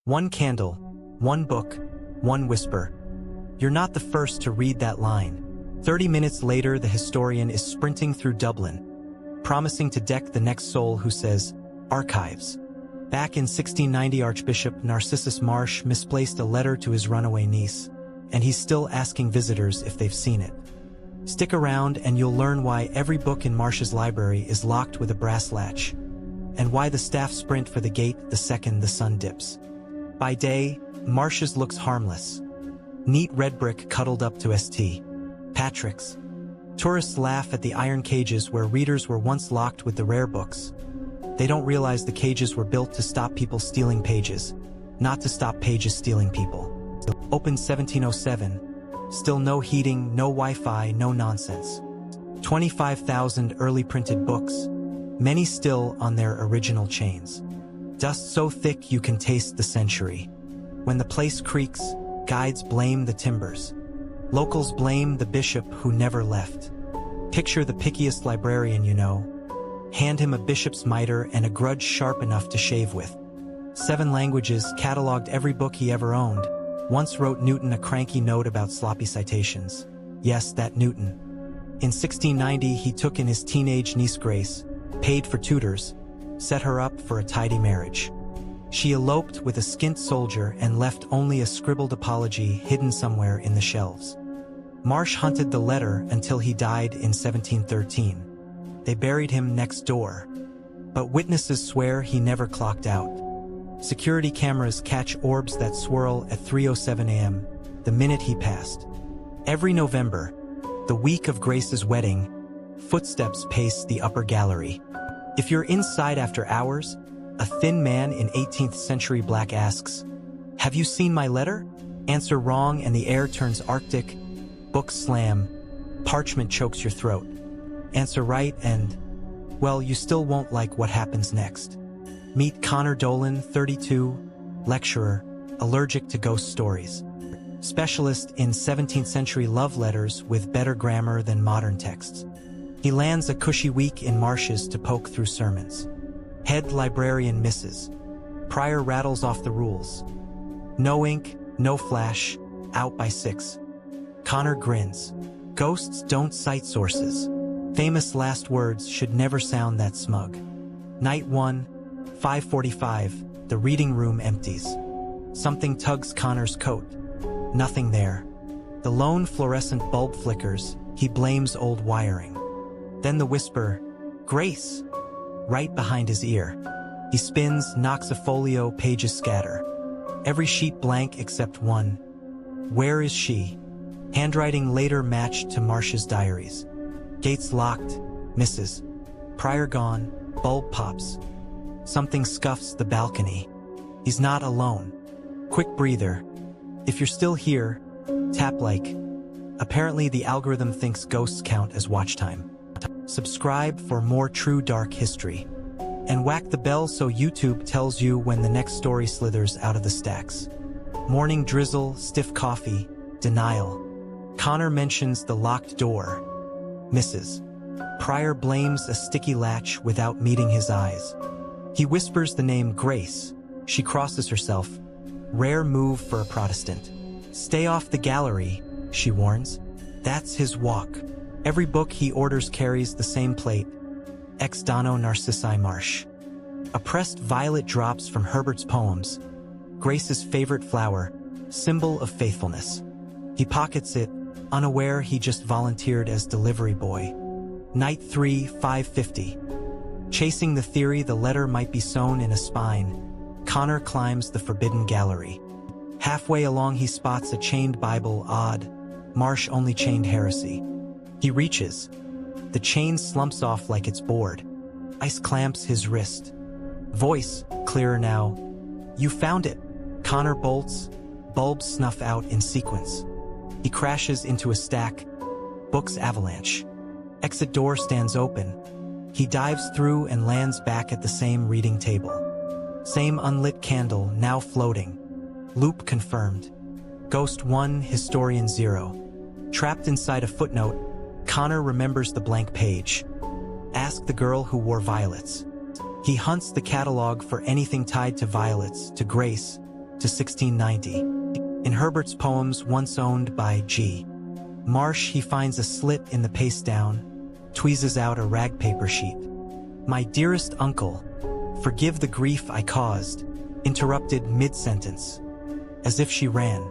One candle, one book, one whisper. You're not the first to read that line. 30 minutes later, the historian is sprinting through Dublin, promising to deck the next soul who says, "Archives." Back in 1690, Archbishop Narcissus Marsh misplaced a letter to his runaway niece, and he's still asking visitors if they've seen it. Stick around and you'll learn why every book in Marsh's library is locked with a brass latch, and why the staff sprint for the gate the second the sun dips. By day, Marsh's looks harmless. Neat red brick cuddled up to St. Patrick's. Tourists laugh at the iron cages where readers were once locked with the rare books. They don't realize the cages were built to stop people stealing pages, not to stop pages stealing people. Opened 1707. Still no heating, no Wi-Fi, no nonsense. 25,000 early printed books, many still on their original chains. Dust so thick you can taste the century. When the place creaks, guides blame the timbers. Locals blame the bishop who never left. Picture the pickiest librarian you know. Hand him a bishop's mitre and a grudge sharp enough to shave with. 7 languages, cataloged every book he ever owned. Once wrote Newton a cranky note about sloppy citations. Yes, that Newton. In 1690, he took in his teenage niece Grace, paid for tutors, set her up for a tidy marriage. She eloped with a skint soldier and left only a scribbled apology hidden somewhere in the shelves. Marsh hunted the letter until he died in 1713. They buried him next door. But witnesses swear he never clocked out. Security cameras catch orbs that swirl at 3:07 a.m., the minute he passed. Every November, the week of Grace's wedding, footsteps pace the upper gallery. If you're inside after hours, a thin man in 18th century black asks, "Have you seen my letter?" Answer wrong and the air turns arctic. Books slam. Parchment chokes your throat. Answer right and, well, you still won't like what happens next. Meet Connor Dolan, 32, lecturer, allergic to ghost stories. Specialist in 17th century love letters with better grammar than modern texts. He lands a cushy week in Marsh's to poke through sermons. Head librarian misses. Prior rattles off the rules. No ink, no flash, out by 6. Connor grins. Ghosts don't cite sources. Famous last words should never sound that smug. Night 1, 5:45, the reading room empties. Something tugs Connor's coat. Nothing there. The lone fluorescent bulb flickers. He blames old wiring. Then the whisper, "Grace," right behind his ear. He spins, knocks a folio, pages scatter. Every sheet blank except one. Where is she? Handwriting later matched to Marsh's diaries. Gates locked, misses. Prior gone, bulb pops. Something scuffs the balcony. He's not alone. Quick breather. If you're still here, tap like. Apparently the algorithm thinks ghosts count as watch time. Subscribe for more true dark history. And whack the bell so YouTube tells you when the next story slithers out of the stacks. Morning drizzle, stiff coffee, denial. Connor mentions the locked door. Misses. Prior blames a sticky latch without meeting his eyes. He whispers the name Grace. She crosses herself. Rare move for a Protestant. Stay off the gallery, she warns. That's his walk. Every book he orders carries the same plate. Ex Dono Narcissi Marsh. A pressed violet drops from Herbert's poems. Grace's favorite flower, symbol of faithfulness. He pockets it, unaware he just volunteered as delivery boy. Night 3, 5:50. Chasing the theory the letter might be sewn in a spine, Connor climbs the forbidden gallery. Halfway along he spots a chained Bible, odd. Marsh only chained heresy. He reaches. The chain slumps off like it's bored. Ice clamps his wrist. Voice, clearer now. You found it. Connor bolts. Bulbs snuff out in sequence. He crashes into a stack. Books avalanche. Exit door stands open. He dives through and lands back at the same reading table. Same unlit candle, now floating. Loop confirmed. Ghost 1, Historian 0. Trapped inside a footnote, Connor remembers the blank page. Ask the girl who wore violets. He hunts the catalog for anything tied to violets, to Grace, to to 1690. In Herbert's poems, once owned by G. Marsh, he finds a slit in the paste down, tweezes out a rag paper sheet. "My dearest uncle, forgive the grief I caused," interrupted mid-sentence, as if she ran.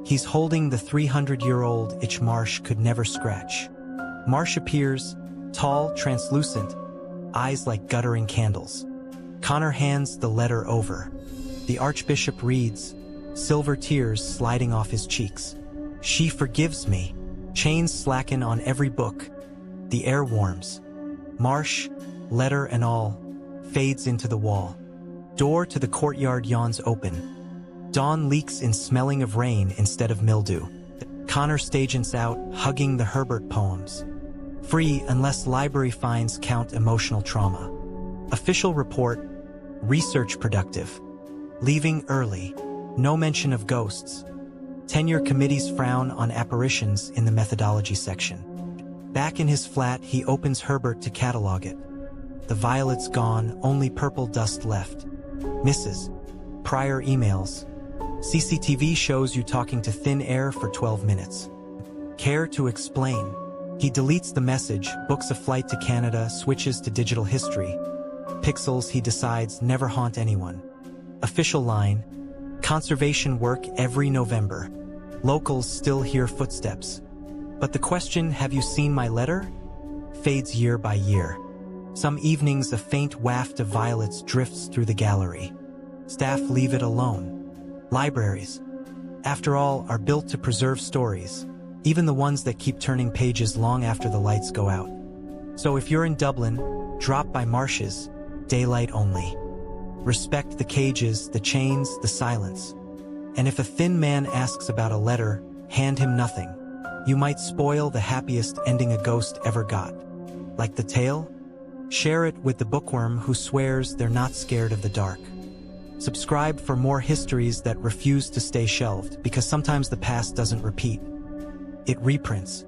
He's holding the 300-year-old itch Marsh could never scratch. Marsh appears, tall, translucent, eyes like guttering candles. Connor hands the letter over. The Archbishop reads, silver tears sliding off his cheeks. "She forgives me." Chains slacken on every book. The air warms. Marsh, letter and all, fades into the wall. Door to the courtyard yawns open. Dawn leaks in smelling of rain instead of mildew. Connor stages out, hugging the Herbert poems. Free unless library fines count emotional trauma. Official report, research productive. Leaving early. No mention of ghosts. Tenure committees frown on apparitions in the methodology section. Back in his flat, he opens Herbert to catalog it. The violets gone, only purple dust left. Misses. Prior emails. CCTV shows you talking to thin air for 12 minutes. Care to explain? He deletes the message, books a flight to Canada, switches to digital history. Pixels, he decides, never haunt anyone. Official line, conservation work every November. Locals still hear footsteps. But the question, "Have you seen my letter?" fades year by year. Some evenings a faint waft of violets drifts through the gallery. Staff leave it alone. Libraries, after all, are built to preserve stories, even the ones that keep turning pages long after the lights go out. So if you're in Dublin, drop by Marsh's, daylight only. Respect the cages, the chains, the silence. And if a thin man asks about a letter, hand him nothing. You might spoil the happiest ending a ghost ever got. Like the tale? Share it with the bookworm who swears they're not scared of the dark. Subscribe for more histories that refuse to stay shelved, because sometimes the past doesn't repeat. It reprints.